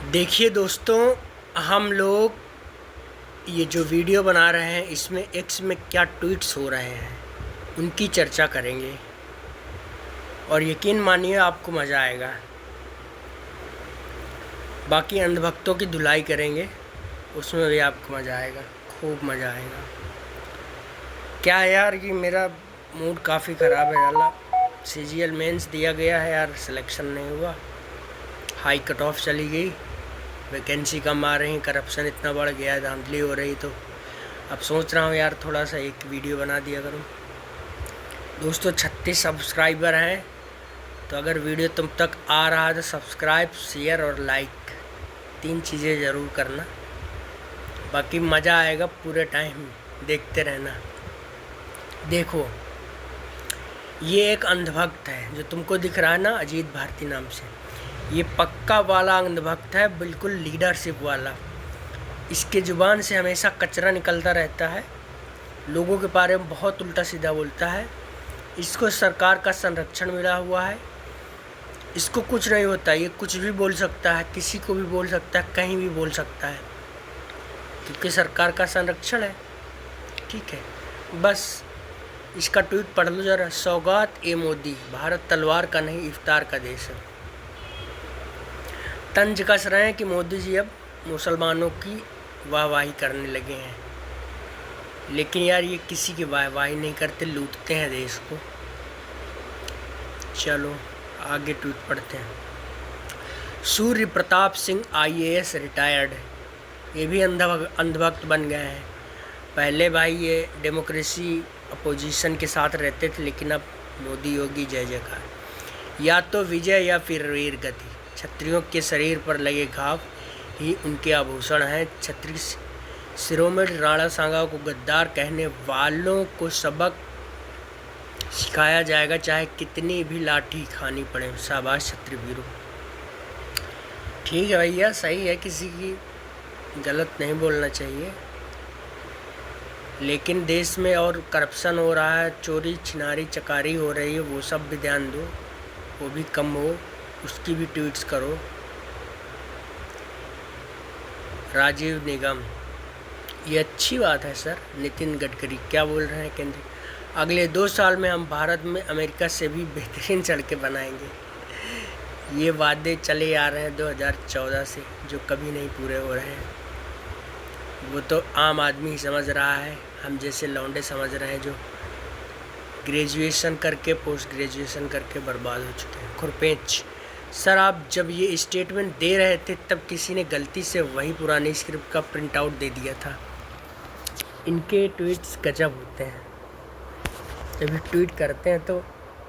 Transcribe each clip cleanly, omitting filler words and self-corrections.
देखिए दोस्तों, हम लोग ये जो वीडियो बना रहे हैं इसमें एक्स में क्या ट्वीट्स हो रहे हैं उनकी चर्चा करेंगे और यकीन मानिए आपको मज़ा आएगा। बाकी अंधभक्तों की धुलाई करेंगे, उसमें भी आपको मज़ा आएगा, खूब मज़ा आएगा। क्या है यार, कि मेरा मूड काफ़ी ख़राब है। अल्लाह सीजीएल मेंस दिया गया है यार, सिलेक्शन नहीं हुआ, हाई कट ऑफ चली गई, वैकेंसी कम आ रही, करप्शन इतना बढ़ गया है, धांधली हो रही। तो अब सोच रहा हूँ यार थोड़ा सा एक वीडियो बना दिया करूँ। दोस्तों 36 सब्सक्राइबर हैं, तो अगर वीडियो तुम तक आ रहा है तो सब्सक्राइब, शेयर और लाइक 3 चीज़ें ज़रूर करना। बाकी मज़ा आएगा, पूरे टाइम देखते रहना। देखो, ये एक अंधभक्त है जो तुमको दिख रहा है ना, अजीत भारती नाम से। ये पक्का वाला अंधभक्त है, बिल्कुल लीडरशिप वाला। इसके ज़ुबान से हमेशा कचरा निकलता रहता है, लोगों के बारे में बहुत उल्टा सीधा बोलता है। इसको सरकार का संरक्षण मिला हुआ है, इसको कुछ नहीं होता, ये कुछ भी बोल सकता है, किसी को भी बोल सकता है, कहीं भी बोल सकता है, क्योंकि सरकार का संरक्षण है। ठीक है, बस इसका ट्वीट पढ़ लो जरा। सौगात ए मोदी, भारत तलवार का नहीं इफ्तार का देश है। तंज कस रहे हैं कि मोदी जी अब मुसलमानों की वाहवाही करने लगे हैं, लेकिन यार ये किसी की वाहवाही नहीं करते, लूटते हैं देश को। चलो आगे ट्वीट पढ़ते हैं। सूर्य प्रताप सिंह IAS रिटायर्ड, ये भी अंधभक्त बन गए हैं। पहले भाई ये डेमोक्रेसी अपोजिशन के साथ रहते थे, लेकिन अब मोदी योगी जय जयकार। या तो विजय या फिर वीर गति। क्षत्रियों के शरीर पर लगे घाव ही उनके आभूषण हैं। क्षत्रिय सिरों में राणा सांगा को गद्दार कहने वालों को सबक सिखाया जाएगा, चाहे कितनी भी लाठी खानी पड़े। शाबाश क्षत्रिय वीरों। ठीक है भैया, सही है, किसी की गलत नहीं बोलना चाहिए, लेकिन देश में और करप्शन हो रहा है, चोरी छिनारी चकारी हो रही है, वो सब भी ध्यान दो, वो भी कम हो, उसकी भी ट्वीट्स करो। राजीव निगम, ये अच्छी बात है सर। नितिन गडकरी क्या बोल रहे हैं केंद्र, अगले 2 साल में हम भारत में अमेरिका से भी बेहतरीन सड़कें बनाएंगे। ये वादे चले आ रहे हैं 2014 से, जो कभी नहीं पूरे हो रहे हैं। वो तो आम आदमी ही समझ रहा है, हम जैसे लौंडे समझ रहे हैं जो ग्रेजुएशन करके पोस्ट ग्रेजुएशन करके बर्बाद हो चुके हैं। खुरपेंच सर, आप जब ये स्टेटमेंट दे रहे थे तब किसी ने गलती से वही पुरानी स्क्रिप्ट का प्रिंट आउट दे दिया था। इनके ट्वीट्स गजब होते हैं, जब ट्वीट करते हैं तो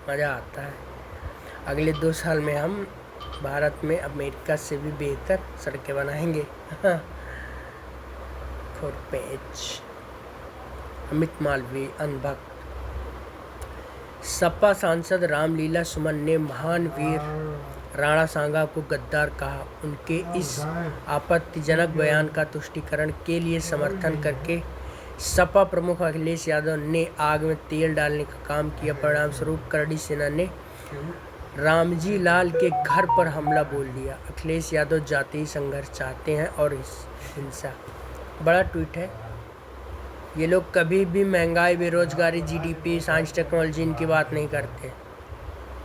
मज़ा आता है। अगले 2 साल में हम भारत में अमेरिका से भी बेहतर सड़कें बनाएंगे। खुरपेंच। अमित मालवीय अंधभक्त। सपा सांसद रामलीला सुमन ने महान वीर राणा सांगा को गद्दार कहा। उनके इस आपत्तिजनक बयान का तुष्टीकरण के लिए समर्थन करके सपा प्रमुख अखिलेश यादव ने आग में तेल डालने का काम किया। परिणाम स्वरूप करड़ी सेना ने रामजी लाल के घर पर हमला बोल दिया। अखिलेश यादव जातीय संघर्ष चाहते हैं और हिंसा। बड़ा ट्वीट है। ये लोग कभी भी महंगाई, बेरोजगारी, GDP, साइंस टेक्नोलॉजी इनकी बात नहीं करते।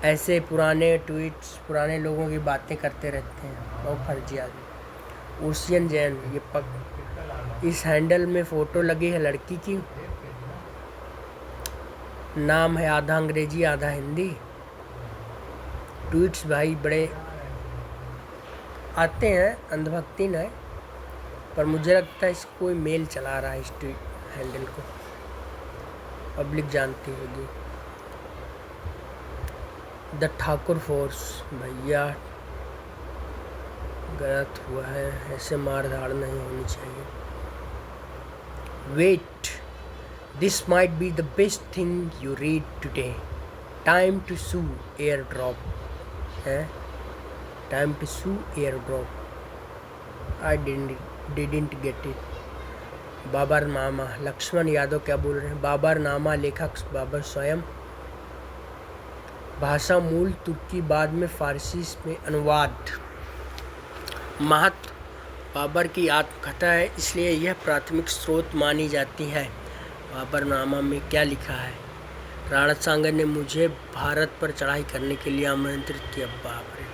ऐसे पुराने ट्वीट्स पुराने लोगों की बातें करते रहते हैं, बहुत फर्जी आदमी। ओशियन जैन, ये इस हैंडल में फ़ोटो लगी है लड़की की, नाम है आधा अंग्रेजी आधा हिंदी। ट्वीट्स भाई बड़े आते हैं, अंधभक्ति न है, पर मुझे लगता है इसको कोई मेल चला रहा है, इस ट्वीट हैंडल को पब्लिक जानती होगी। द ठाकुर फोर्स, भैया गलत हुआ है, ऐसे मार धाड़ नहीं होनी चाहिए। Wait, this might be the best thing you read today. Time to sue AirDrop है, time to sue AirDrop. I didn't get it. Baburnama, Laxman Yadav क्या बोल रहे हैं। बाबरनामा लेखक बाबर स्वयं, भाषा मूल तुर्की, बाद में फारसी में अनुवाद। महत बाबर की आत्मकथा है, इसलिए यह प्राथमिक स्रोत मानी जाती है। बाबरनामा में क्या लिखा है? राणा सांगा ने मुझे भारत पर चढ़ाई करने के लिए आमंत्रित किया। बाप रे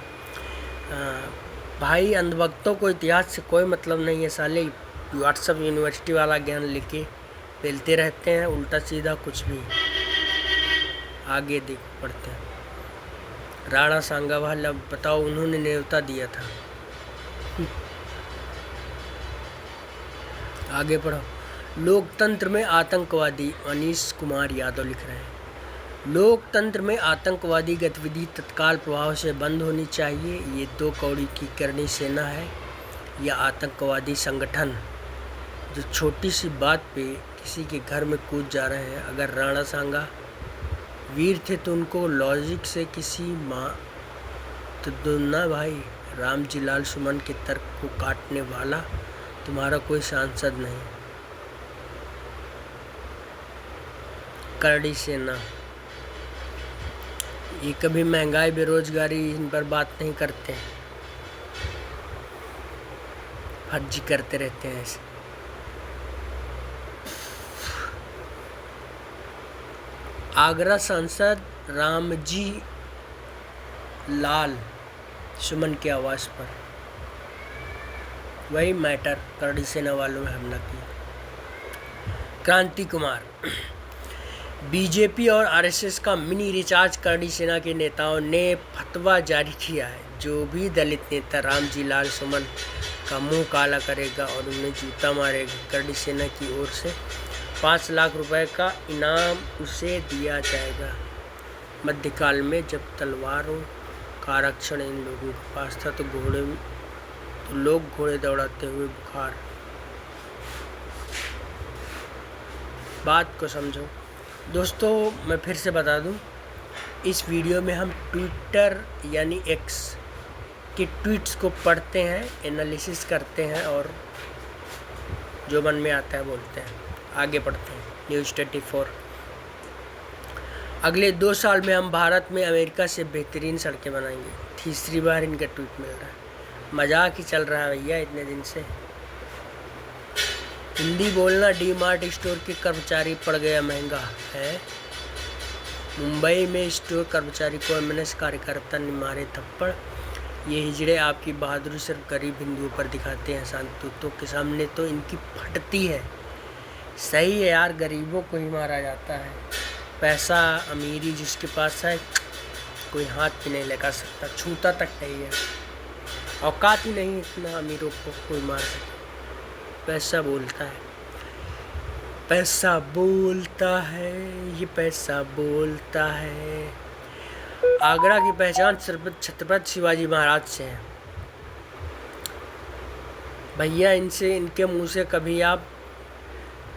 भाई, अंधभक्तों को इतिहास से कोई मतलब नहीं है साले। व्हाट्सएप यूनिवर्सिटी वाला ज्ञान लेके फैलते रहते हैं, उल्टा सीधा कुछ भी। आगे देखो पढ़ते हैं। राणा सांगा वाला बताओ, उन्होंने न्योता दिया था। आगे पढ़ो। लोकतंत्र में आतंकवादी, अनीश कुमार यादव लिख रहे हैं। लोकतंत्र में आतंकवादी गतिविधि तत्काल प्रभाव से बंद होनी चाहिए। ये 2 कौड़ी की करनी सेना है या आतंकवादी संगठन जो छोटी सी बात पे किसी के घर में कूद जा रहे हैं। अगर राणा सांगा वीर थे तो उनको लॉजिक से किसी माँ तो दुन्ना भाई। रामजी लाल सुमन के तर्क को काटने वाला तुम्हारा कोई सांसद नहीं। करड़ी सेना ये कभी महंगाई बेरोजगारी इन पर बात नहीं करते, फर्जी करते रहते हैं ऐसे। आगरा सांसद रामजी लाल सुमन के आवास पर वही मैटर, करड़ी सेना वालों ने हमला किया। क्रांति कुमार, बीजेपी और आरएसएस का मिनी रिचार्ज करड़ी सेना के नेताओं ने फतवा जारी किया है। जो भी दलित नेता रामजी लाल सुमन का मुंह काला करेगा और उन्हें जूता मारेगा, करड़ी सेना की ओर से 5 लाख रुपए का इनाम उसे दिया जाएगा। मध्यकाल में जब तलवारों का आरक्षण इन लोगों के पास था तो लोग घोड़े दौड़ाते हुए बुखार। बात को समझो दोस्तों। मैं फिर से बता दूं, इस वीडियो में हम ट्विटर यानी एक्स के ट्वीट्स को पढ़ते हैं, एनालिसिस करते हैं और जो मन में आता है बोलते हैं। आगे पढ़ते हैं। न्यूज़ 24। अगले 2 साल में हम भारत में अमेरिका से बेहतरीन सड़कें बनाएंगे। तीसरी बार इनका ट्वीट मिल रहा है। मजाक ही चल रहा है भैया इतने दिन से। हिंदी बोलना डी-मार्ट स्टोर के कर्मचारी पड़ गया महंगा है। मुंबई में स्टोर कर्मचारी को एमएनएस कार्यकर्ता ने मारे थप्पड़। ये हिजड़े आपकी बहादुरी सिर्फ गरीब हिंदुओं पर दिखाते हैं, शांततों के सामने तो इनकी फटती है। सही है यार, गरीबों को ही मारा जाता है। पैसा अमीरी जिसके पास है कोई हाथ भी नहीं लगा सकता, छूता तक नहीं है। औकात ही नहीं इतना अमीरों को कोई मार सके। पैसा बोलता है, पैसा बोलता है, ये पैसा बोलता है। आगरा की पहचान छत्रपति शिवाजी महाराज से है। भैया इनसे, इनके मुंह से कभी आप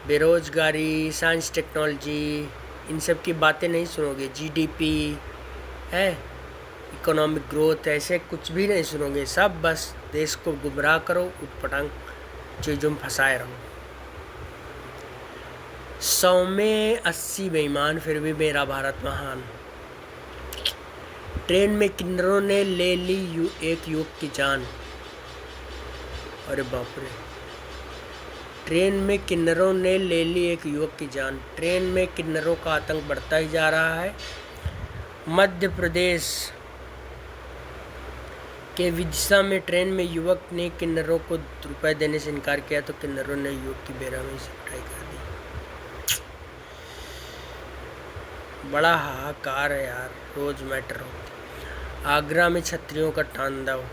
बेरोजगारी, साइंस टेक्नोलॉजी इन सब की बातें नहीं सुनोगे। जीडीपी है, इकोनॉमिक ग्रोथ, ऐसे कुछ भी नहीं सुनोगे। सब बस देश को गुमराह करो, उटपटांग चीज़ों में फंसाए रहो। 100 में 80 बेईमान, फिर भी मेरा भारत महान। ट्रेन में किन्नरों ने ले ली एक युवक की जान। अरे बाप रे। ट्रेन में किन्नरों ने ले ली एक युवक की जान। ट्रेन में किन्नरों का आतंक बढ़ता ही जा रहा है। मध्य प्रदेश के विदिशा में ट्रेन में युवक ने किन्नरों को रुपए देने से इनकार किया तो किन्नरों ने युवक की बेरहमी से पिटाई कर दी। बड़ा हाहाकार है यार, रोज मैटर होती। आगरा में छतरियों का तांडव।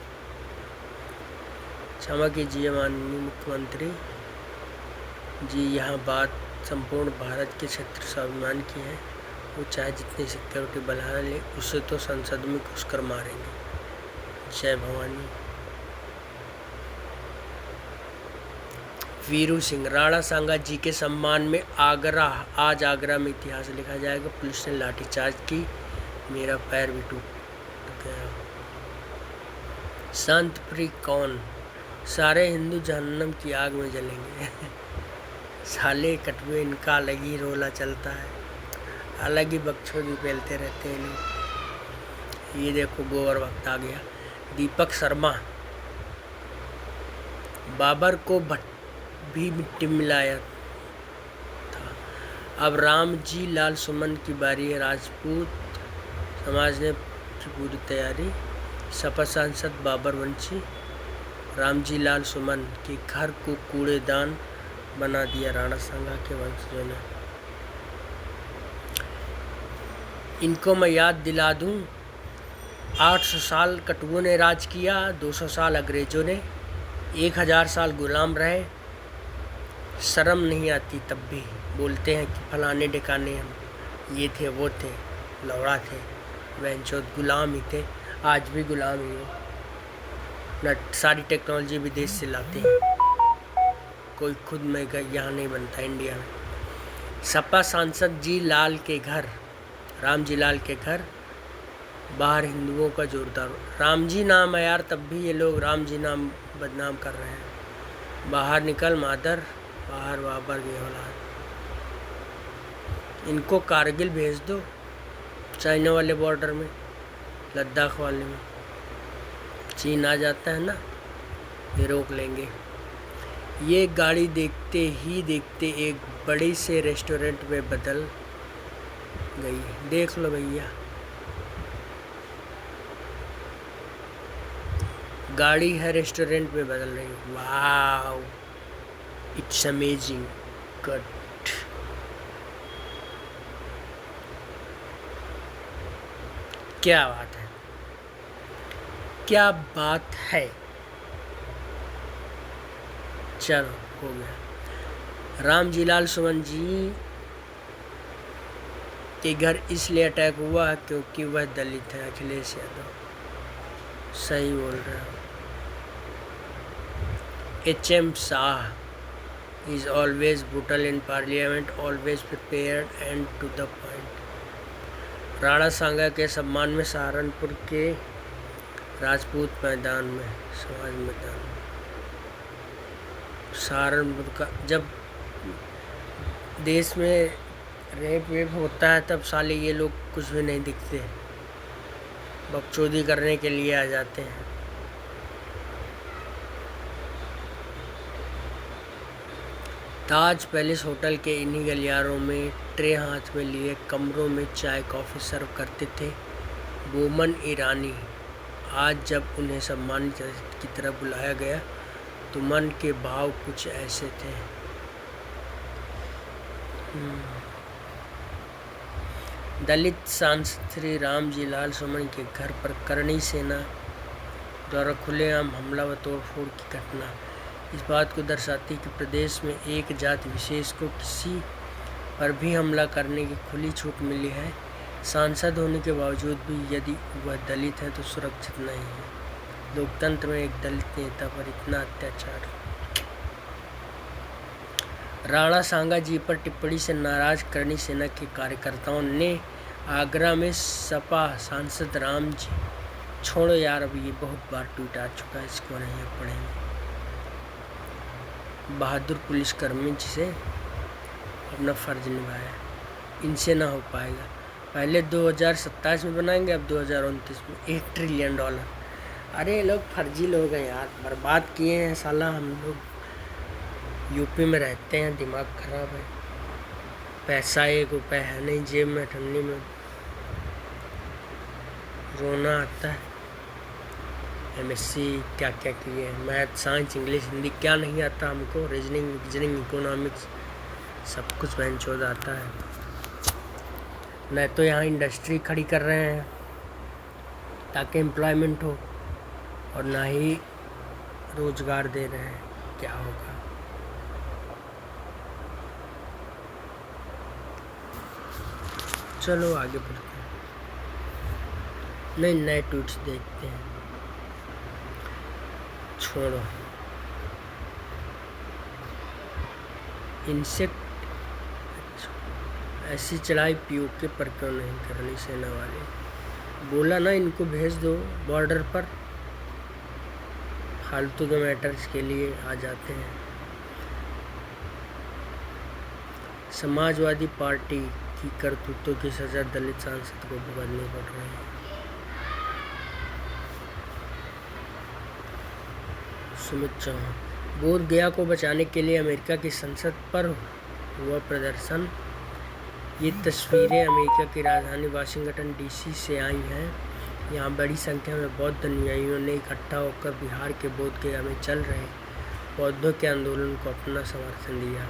क्षमा कीजिए माननीय मुख्यमंत्री जी, यहाँ बात संपूर्ण भारत के छत्र स्वाभिमान की है। वो चाहे जितनी सिक्योरिटी बढ़ा ले, उसे तो संसद में घुसकर मारेंगे। जय भवानी। वीरू सिंह, राणा सांगा जी के सम्मान में आज आगरा में इतिहास लिखा जाएगा। पुलिस ने लाठीचार्ज की, मेरा पैर भी टूट गया। संतप्री कौन? सारे हिंदू जहन्नम की आग में जलेंगे। साले कटवे, इनका अलग ही रोला चलता है, अलग ही बकचोदी फैलते रहते हैं लोग। ये देखो गोबर वक्त आ गया। दीपक शर्मा, बाबर को भी मिट्टी मिलाया था। अब राम जी लाल सुमन की बारी है। राजपूत समाज ने की पूरी तैयारी। सपा सांसद बाबर वंशी रामजी लाल सुमन के घर को कूड़ेदान बना दिया राणा सांगा के वंशजों ने। इनको मैं याद दिला दूं, 800 साल कटुओं ने राज किया, 200 साल अंग्रेजों ने, 1000 साल गुलाम रहे। शर्म नहीं आती तब भी बोलते हैं कि फलाने ठिकाने हम ये थे वो थे, लौड़ा थे, वंशोद गुलाम ही थे। आज भी गुलाम ही हो न। सारी टेक्नोलॉजी विदेश से लाते हैं, कोई खुद में यहाँ नहीं बनता इंडिया में। सपा सांसद जी लाल के घर, राम जी लाल के घर बाहर हिंदुओं का जोरदार। राम जी नाम है यार, तब भी ये लोग राम जी नाम बदनाम कर रहे हैं। बाहर निकल मादर, बाहर बाबर की औलाद। इनको कारगिल भेज दो, चाइना वाले बॉर्डर में, लद्दाख वाले में। चीन आ जाता है ना, ये रोक लेंगे। ये गाड़ी देखते ही देखते एक बड़े से रेस्टोरेंट में बदल गई। देख लो भैया, गाड़ी है रेस्टोरेंट में बदल रही। Wow, it's amazing, good. क्या बात है, क्या बात है। चलो हो गया। राम जी लाल सुमन जी के घर इसलिए अटैक हुआ क्योंकि वह दलित है। अखिलेश यादव सही बोल रहे हो। HM Shah is always brutal in parliament, always prepared and to the point. Rana Sanga के सम्मान में सहारनपुर के राजपूत मैदान में, समाज मैदान में, सहारनपुर का जब देश में रेप वेप होता है तब साले ये लोग कुछ भी नहीं दिखते, बकचोदी करने के लिए आ जाते हैं। ताज पैलेस होटल के इन्हीं गलियारों में ट्रे हाथ में लिए कमरों में चाय कॉफ़ी सर्व करते थे बोमन ईरानी। आज जब उन्हें सम्मानित की तरफ बुलाया गया तो मन के भाव कुछ ऐसे थे। दलित सांसद श्री राम जी लाल सुमन के घर पर करणी सेना द्वारा खुलेआम हमला व तोड़फोड़ की घटना इस बात को दर्शाती कि प्रदेश में एक जाति विशेष को किसी पर भी हमला करने की खुली छूट मिली है। सांसद होने के बावजूद भी यदि वह दलित है तो सुरक्षित नहीं है। लोकतंत्र में एक दलित नेता पर इतना अत्याचार। राणा सांगा जी पर टिप्पणी से नाराज करणी सेना के कार्यकर्ताओं ने आगरा में सपा सांसद राम जी, छोड़ो यार, अब ये बहुत बार ट्वीट आ चुका है, इसको नहीं पढ़ेंगे। बहादुर पुलिसकर्मी जिसे अपना फर्ज निभाया, इनसे ना हो पाएगा। पहले 2027 में बनाएंगे, अब 2029 में $1 ट्रिलियन। अरे लोग फर्जी लोग हैं यार, बर्बाद किए हैं साला। हम लोग यूपी में रहते हैं, दिमाग खराब है। पैसा ₹1 है नहीं जेब में, ठंडी में रोना आता है। MSc क्या क्या किए, मैथ साइंस इंग्लिश हिंदी क्या नहीं आता हमको, रीजनिंग इकोनॉमिक्स सब कुछ बेंचोद आता है। न तो यहाँ इंडस्ट्री खड़ी कर रहे हैं ताकि एम्प्लॉयमेंट हो, और ना ही रोजगार दे रहे हैं। क्या होगा? चलो आगे बढ़ते हैं। नहीं, नए ट्वीट्स देखते हैं, छोड़ो। इंसेक्ट ऐसी चढ़ाई POK पर क्यों नहीं करनी सेना वाले? बोला ना इनको भेज दो बॉर्डर पर, फालतू के मैटर्स के लिए आ जाते हैं। समाजवादी पार्टी की करतूतों की सजा दलित सांसद को भुगतनी पड़ रही है। सुमित चौहान बोध गया को बचाने के लिए अमेरिका की संसद पर हुआ प्रदर्शन। ये तस्वीरें अमेरिका की राजधानी वाशिंगटन डीसी से आई हैं। यहाँ बड़ी संख्या में बौद्ध अनुयायियों ने इकट्ठा होकर बिहार के बोध गया में चल रहे बौद्धों के आंदोलन को अपना समर्थन दिया।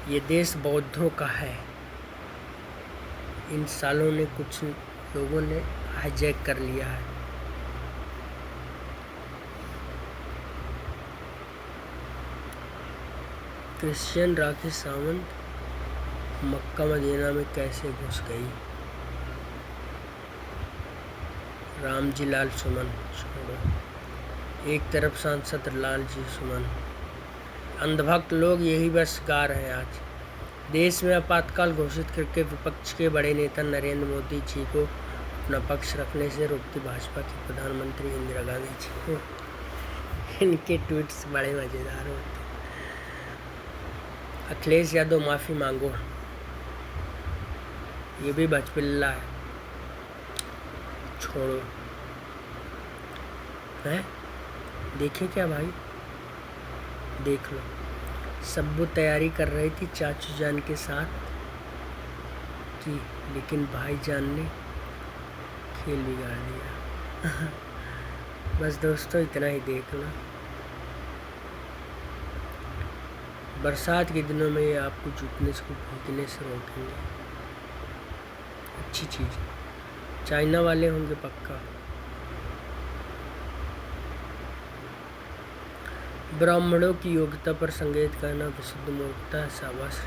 ये देश बौद्धों का है। इन सालों ने कुछ लोगों ने हाईजैक कर लिया है। Christian Rakhi Sawant Mecca Medina में कैसे घुस गई। रामजी लाल सुमन छोड़ो। एक तरफ सांसद लालजी सुमन। अंधभक्त लोग यही बस गा रहे हैं। आज देश में आपातकाल घोषित करके विपक्ष के बड़े नेता नरेंद्र मोदी जी को अपना पक्ष रखने से रोकती भाजपा की प्रधानमंत्री इंदिरा गांधी जी को। इनके ट्वीट्स बड़े मज़ेदार होते। अखिलेश यादव माफ़ी मांगो। ये भी भचपिल्ला है। छोड़ो है। देखे क्या भाई, देख लो। सब वो तैयारी कर रही थी चाचू जान के साथ की, लेकिन भाईजान ने खेल बिगाड़ दिया। बस दोस्तों इतना ही देख लो। बरसात के दिनों में ये आपको जुटने को भीगने से रोकेंगे। अच्छी चीज़। चाइना वाले होंगे पक्का। ब्राह्मणों की योग्यता पर संकेत करना विशुद्ध मूर्खता है। शाबाश।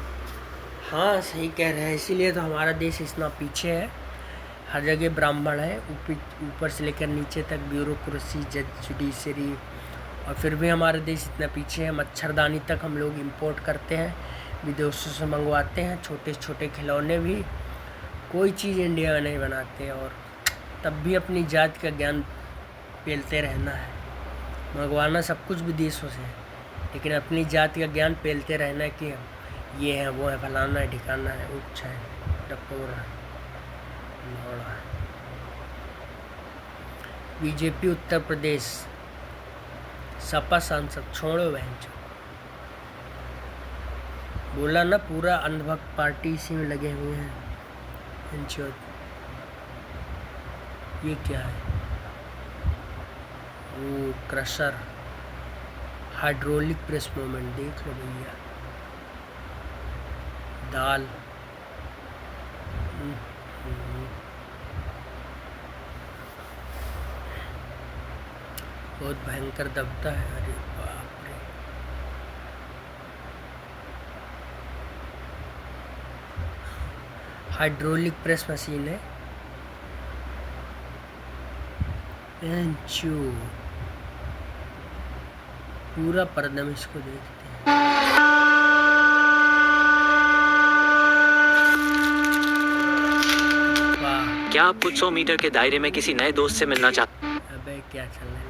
हाँ सही कह रहे हैं। इसीलिए तो हमारा देश इतना पीछे है। हर जगह ब्राह्मण है, ऊपर से लेकर नीचे तक, ब्यूरोक्रेसी, जज, जुडिशरी, और फिर भी हमारा देश इतना पीछे है। मच्छरदानी तक हम लोग इंपोर्ट करते हैं, विदेशों से मंगवाते हैं। छोटे छोटे खिलौने भी कोई चीज़ इंडिया में नहीं बनाते, और तब भी अपनी जात का ज्ञान पेलते रहना है। मंगवाना सब कुछ विदेशों से है, लेकिन अपनी जाति का ज्ञान पेलते रहना है कि ये है, वो है, फलाना है, ठिकाना है, उच्च है, डकोर है, लौड़ा है। बीजेपी उत्तर प्रदेश सपा सांसद छोड़ो बहन। बोला ना, पूरा अंधभक्त पार्टी इसी में लगे हुए हैं। ये क्या है? वो क्रशर हाइड्रोलिक प्रेस मूवमेंट देख लो भैया। दाल बहुत भयंकर दबता है। अरे बाप रे। हाइड्रोलिक प्रेस मशीन है। पूरा परदम इसको देखते हैं। क्या आप कुछ 100 मीटर के दायरे में किसी नए दोस्त से मिलना चाहते हैं? अबे क्या चलने लगा?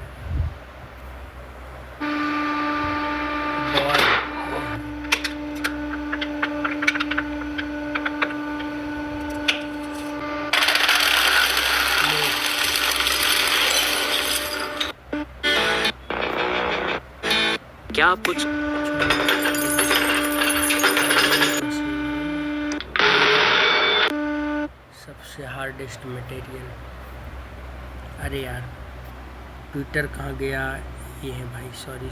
क्या आप कुछ सबसे हार्डेस्ट मटेरियल। अरे यार ट्विटर कहाँ गया? ये है भाई, सॉरी।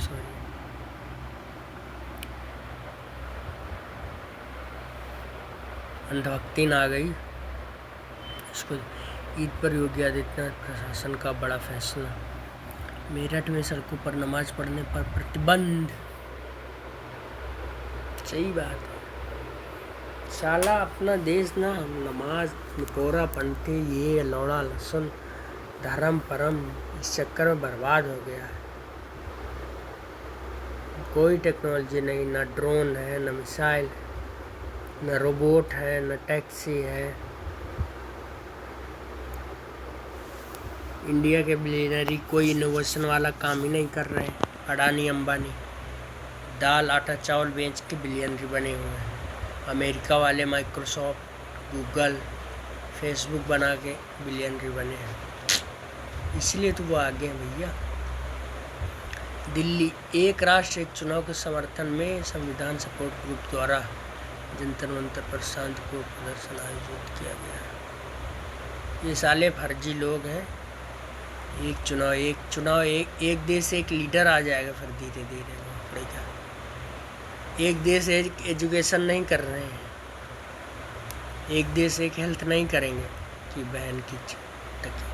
अंधभक्ति आ गई। इसको ईद पर योगी आदित्यनाथ प्रशासन का बड़ा फैसला। मेरठ में सड़कों पर नमाज पढ़ने पर प्रतिबंध। सही बात है। साला अपना देश ना नमाज निकोरा पंथी, ये लौड़ा लहसुन, धर्म परम, इस चक्कर में बर्बाद हो गया है। कोई टेक्नोलॉजी नहीं, ना ड्रोन है, ना मिसाइल, ना रोबोट है, ना टैक्सी है। इंडिया के बिलियनरी कोई इनोवेशन वाला काम ही नहीं कर रहे हैं। अडानी अंबानी दाल आटा चावल बेच के बिलियनरी बने हुए हैं। अमेरिका वाले माइक्रोसॉफ्ट, गूगल, फेसबुक बना के बिलियनरी बने हैं। इसलिए तो वो आगे हैं भैया। दिल्ली, एक राष्ट्र एक चुनाव के समर्थन में संविधान सपोर्ट ग्रुप द्वारा जंतर मंतर पर शांतिपूर्ण प्रदर्शन आयोजित किया गया। ये साले फर्जी लोग हैं। एक देश एक लीडर आ जाएगा, फिर धीरे धीरे पड़ेगा। एक देश एक एजुकेशन नहीं कर रहे हैं, एक देश एक हेल्थ नहीं करेंगे कि बहन की टकी।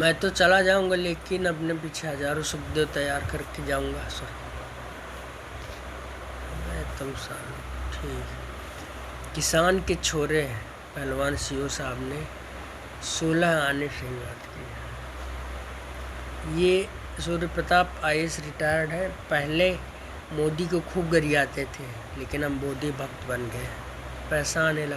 मैं तो चला जाऊंगा, लेकिन अपने पीछे हजारों सुखदेव तैयार करके जाऊंगा। सर मैं तुम साल ठीक। किसान के छोरे पहलवान सीओ साहब ने 16 आने से बात की। ये सूर्य प्रताप IAS रिटायर्ड है। पहले मोदी को खूब गरियाते थे, लेकिन हम मोदी भक्त बन गए, पैसा आने लगा।